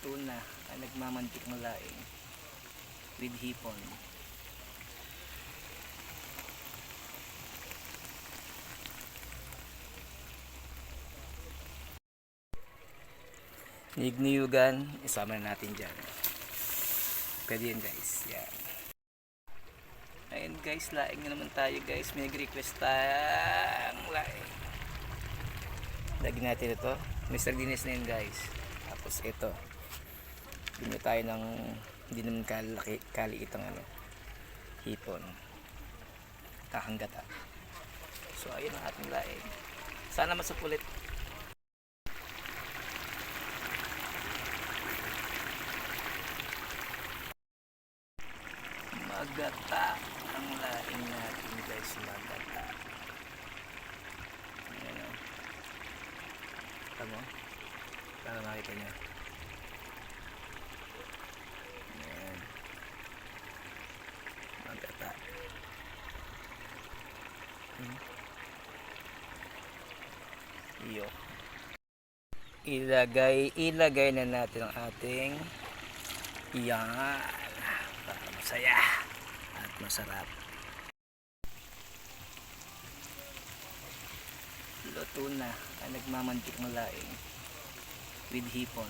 tuna ay nagmamantik na laing with hipon. Nigniyugan, isama na natin dyan. Pwede yun guys, yan. Ayun guys, laing na naman tayo guys. May nag-request tayong laing. Lagyan natin ito. Mr. Dinis na yun guys. Tapos ito. Bili tayo ng hindi naman kaliit ang hipon. Kahanggata. So ayun ang ating laing. Sana masupulit. Magata ang laing natin guys, magata. Ayan o. Tama? Para makita nyo. Ayan. Magata. Iyo. Ilagay na natin ang ating yan. Para masaya at masarap. Luto na ang nagmamantik na laing with hipon.